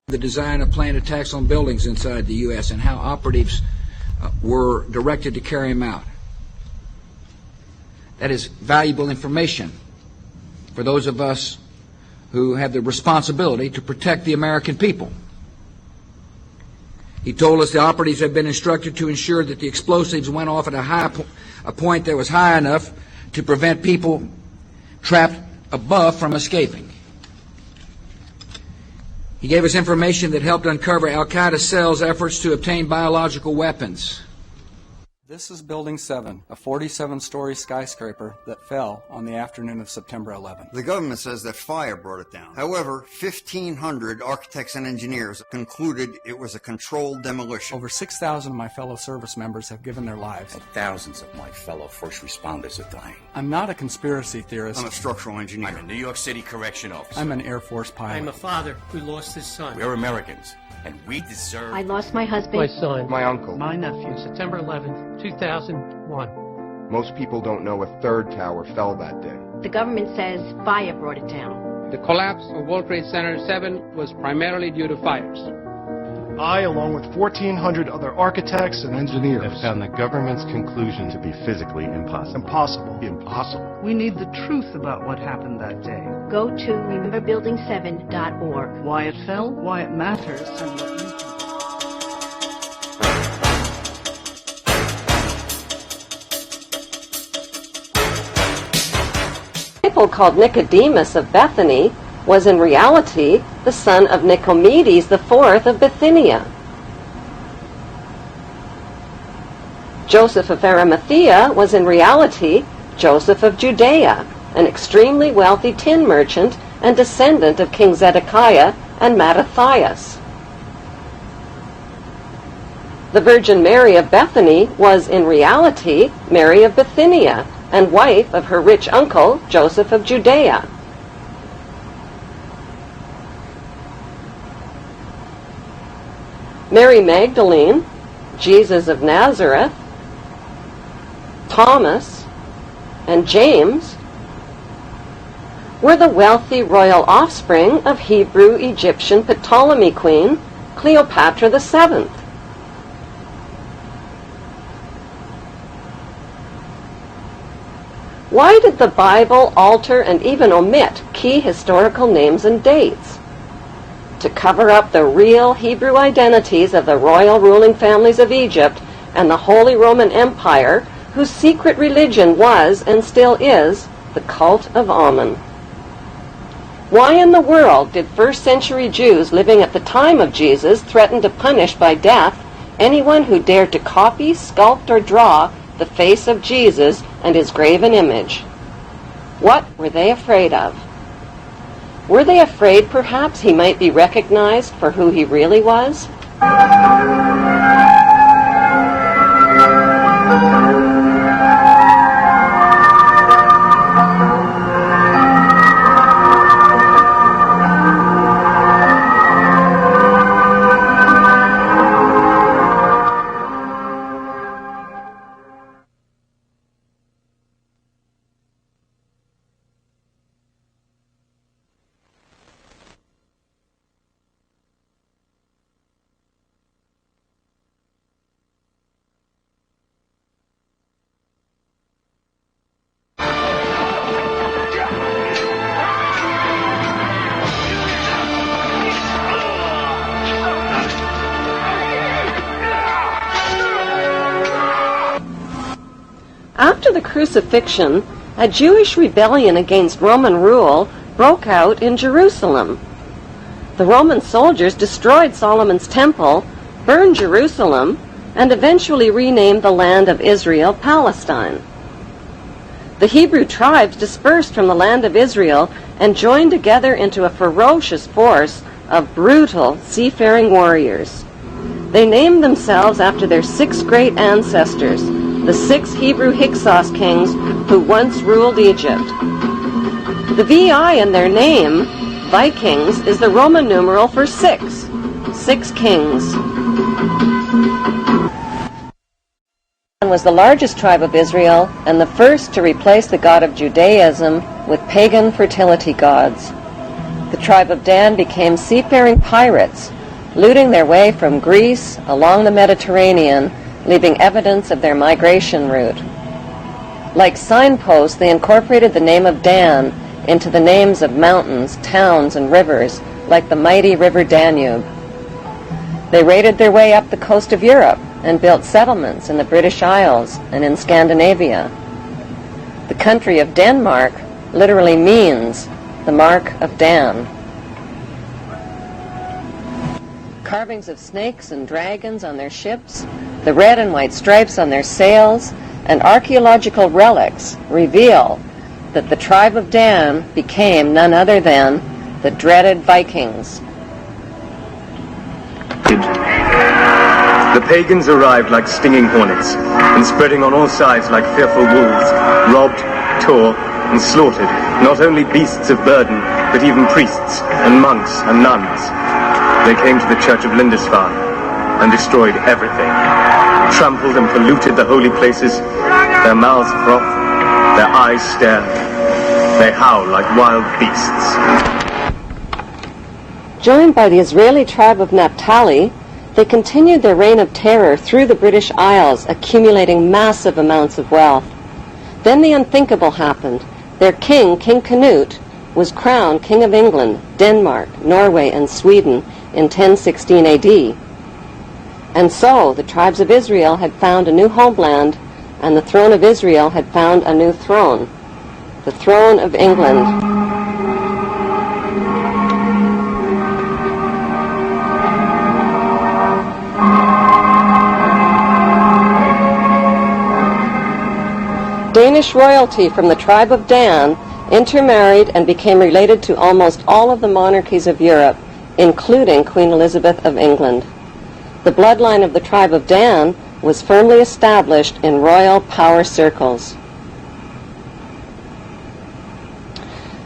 The design of planned attacks on buildings inside the U.S. and how operatives were directed to carry them out. That is valuable information for those of us who have the responsibility to protect the American people. He told us the operatives had been instructed to ensure that the explosives went off at a point that was high enough to prevent people trapped above from escaping. He gave us information that helped uncover Al-Qaeda cells' efforts to obtain biological weapons. This is Building 7, a 47-story skyscraper that fell on the afternoon of September 11th. The government says that fire brought it down. However, 1,500 architects and engineers concluded it was a controlled demolition. Over 6,000 of my fellow service members have given their lives. And thousands of my fellow first responders are dying. I'm not a conspiracy theorist. I'm a structural engineer. I'm a New York City correction officer. I'm an Air Force pilot. I'm a father who lost his son. We're Americans, and we deserve... I lost my husband. My son. My uncle. My nephew. September 11th, 2001. Most people don't know a third tower fell that day. The government says fire brought it down. The collapse of World Trade Center 7 was primarily due to fires. I, along with 1,400 other architects and engineers, have found the government's conclusion to be physically impossible. Impossible. We need the truth about what happened that day. Go to rememberbuilding7.org. Why it fell, why it matters, and what you can do. Called Nicodemus of Bethany was in reality the son of Nicomedes the fourth of Bithynia. Joseph of Arimathea was in reality Joseph of Judea, an extremely wealthy tin merchant and descendant of King Zedekiah and Mattathias. The Virgin Mary of Bethany was in reality Mary of Bithynia, and wife of her rich uncle, Joseph of Judea. Mary Magdalene, Jesus of Nazareth, Thomas, and James were the wealthy royal offspring of Hebrew-Egyptian Ptolemy queen Cleopatra VII. Why did the Bible alter and even omit key historical names and dates? To cover up the real Hebrew identities of the royal ruling families of Egypt and the Holy Roman Empire, whose secret religion was and still is the cult of Amun. Why in the world did first-century Jews living at the time of Jesus threaten to punish by death anyone who dared to copy, sculpt, or draw the face of Jesus and his graven image? What were they afraid of? Were they afraid perhaps he might be recognized for who he really was? After the crucifixion, a Jewish rebellion against Roman rule broke out in Jerusalem. The Roman soldiers destroyed Solomon's temple, burned Jerusalem, and eventually renamed the land of Israel Palestine. The Hebrew tribes dispersed from the land of Israel and joined together into a ferocious force of brutal seafaring warriors. They named themselves after their 6 great ancestors, the 6 Hebrew Hyksos kings who once ruled Egypt. The VI in their name, Vikings, is the Roman numeral for 6. 6 kings. Was the largest tribe of Israel and the first to replace the god of Judaism with pagan fertility gods. The tribe of Dan became seafaring pirates, looting their way from Greece along the Mediterranean, leaving evidence of their migration route. Like signposts, they incorporated the name of Dan into the names of mountains, towns, and rivers, like the mighty river Danube. They raided their way up the coast of Europe and built settlements in the British Isles and in Scandinavia. The country of Denmark literally means the mark of Dan. Carvings of snakes and dragons on their ships, the red and white stripes on their sails, and archaeological relics reveal that the tribe of Dan became none other than the dreaded Vikings. The pagans arrived like stinging hornets, and spreading on all sides like fearful wolves, robbed, tore, and slaughtered not only beasts of burden, but even priests and monks and nuns. They came to the church of Lindisfarne and destroyed everything, trampled and polluted the holy places. Their mouths froth, their eyes stare, they howl like wild beasts. Joined by the Israeli tribe of Naphtali, they continued their reign of terror through the British Isles, accumulating massive amounts of wealth. Then the unthinkable happened. Their king, King Canute, was crowned King of England, Denmark, Norway, and Sweden in 1016 AD. And so the tribes of Israel had found a new homeland, and the throne of Israel had found a new throne, the throne of England. Danish royalty from the tribe of Dan intermarried and became related to almost all of the monarchies of Europe, including Queen Elizabeth of England. The bloodline of the tribe of Dan was firmly established in royal power circles.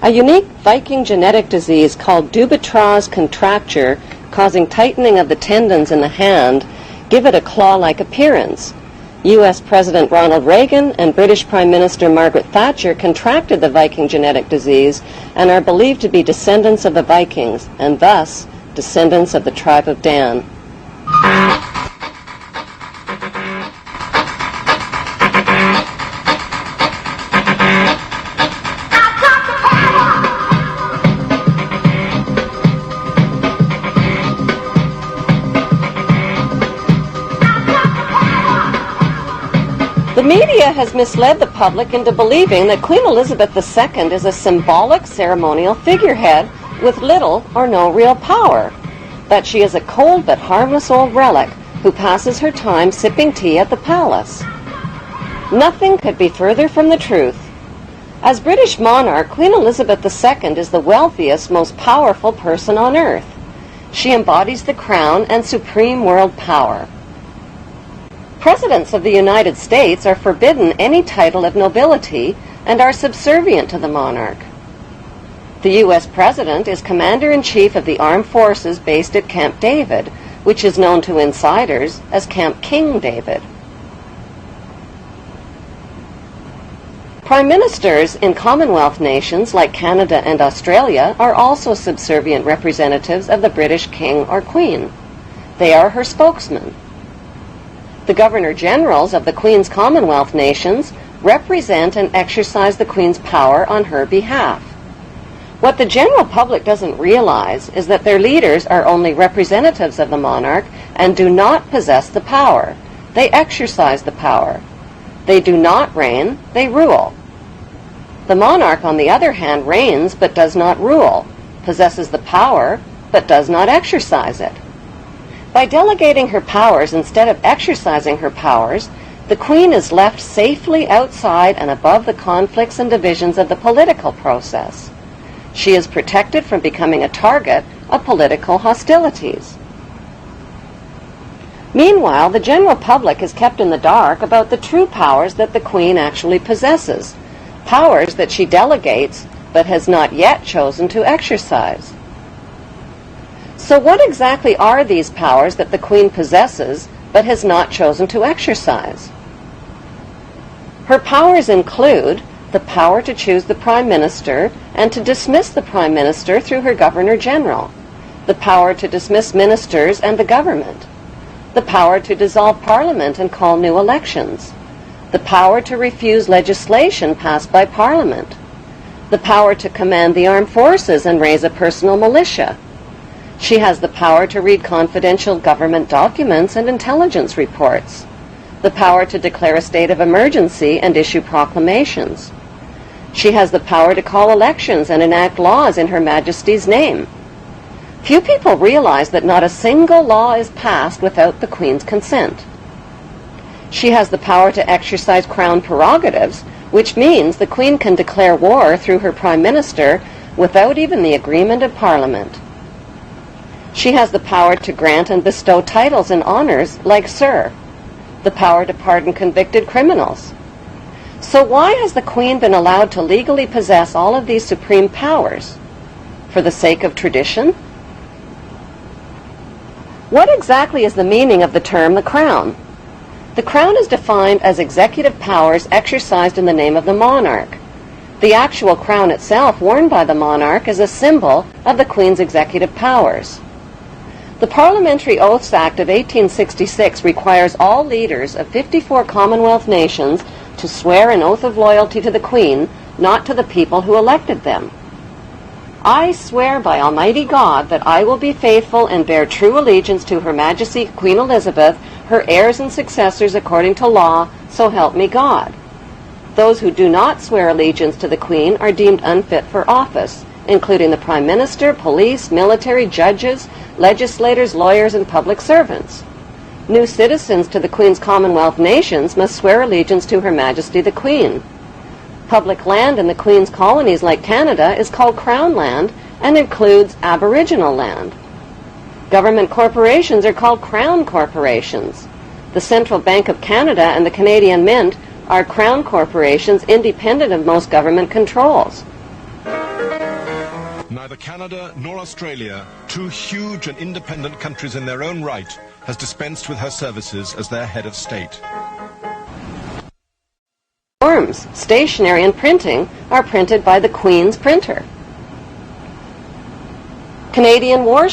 A unique Viking genetic disease called Dubitraz contracture, causing tightening of the tendons in the hand, give it a claw-like appearance. U.S. President Ronald Reagan and British Prime Minister Margaret Thatcher contracted the Viking genetic disease and are believed to be descendants of the Vikings, and thus descendants of the tribe of Dan. The media has misled the public into believing that Queen Elizabeth II is a symbolic ceremonial figurehead with little or no real power, that she is a cold but harmless old relic who passes her time sipping tea at the palace. Nothing could be further from the truth. As British monarch, Queen Elizabeth II is the wealthiest, most powerful person on earth. She embodies the crown and supreme world power. Presidents of the United States are forbidden any title of nobility and are subservient to the monarch. The U.S. President is Commander-in-Chief of the Armed Forces based at Camp David, which is known to insiders as Camp King David. Prime Ministers in Commonwealth nations like Canada and Australia are also subservient representatives of the British King or Queen. They are her spokesmen. The Governor-Generals of the Queen's Commonwealth nations represent and exercise the Queen's power on her behalf. What the general public doesn't realize is that their leaders are only representatives of the monarch and do not possess the power. They exercise the power. They do not reign, they rule. The monarch, on the other hand, reigns but does not rule, possesses the power but does not exercise it. By delegating her powers instead of exercising her powers, the Queen is left safely outside and above the conflicts and divisions of the political process. She is protected from becoming a target of political hostilities. Meanwhile, the general public is kept in the dark about the true powers that the Queen actually possesses, powers that she delegates but has not yet chosen to exercise. So what exactly are these powers that the Queen possesses but has not chosen to exercise? Her powers include the power to choose the Prime Minister and to dismiss the Prime Minister through her Governor-General, the power to dismiss ministers and the government, the power to dissolve Parliament and call new elections, the power to refuse legislation passed by Parliament, the power to command the armed forces and raise a personal militia. She has the power to read confidential government documents and intelligence reports, the power to declare a state of emergency and issue proclamations. She has the power to call elections and enact laws in Her Majesty's name. Few people realize that not a single law is passed without the Queen's consent. She has the power to exercise Crown prerogatives, which means the Queen can declare war through her Prime Minister without even the agreement of Parliament. She has the power to grant and bestow titles and honours like Sir, the power to pardon convicted criminals. So why has the Queen been allowed to legally possess all of these supreme powers? For the sake of tradition? What exactly is the meaning of the term the Crown? The Crown is defined as executive powers exercised in the name of the monarch. The actual crown itself, worn by the monarch, is a symbol of the Queen's executive powers. The Parliamentary Oaths Act of 1866 requires all leaders of 54 Commonwealth nations to swear an oath of loyalty to the Queen, not to the people who elected them. I swear by Almighty God that I will be faithful and bear true allegiance to Her Majesty Queen Elizabeth, her heirs and successors according to law, so help me God. Those who do not swear allegiance to the Queen are deemed unfit for office, including the Prime Minister, police, military, judges, legislators, lawyers, and public servants. New citizens to the Queen's Commonwealth nations must swear allegiance to Her Majesty the Queen. Public land in the Queen's colonies like Canada is called Crown land and includes Aboriginal land. Government corporations are called Crown corporations. The Central Bank of Canada and the Canadian Mint are Crown corporations independent of most government controls. Neither Canada nor Australia, two huge and independent countries in their own right, has dispensed with her services as their head of state. Forms, stationery, and printing are printed by the Queen's printer. Canadian warships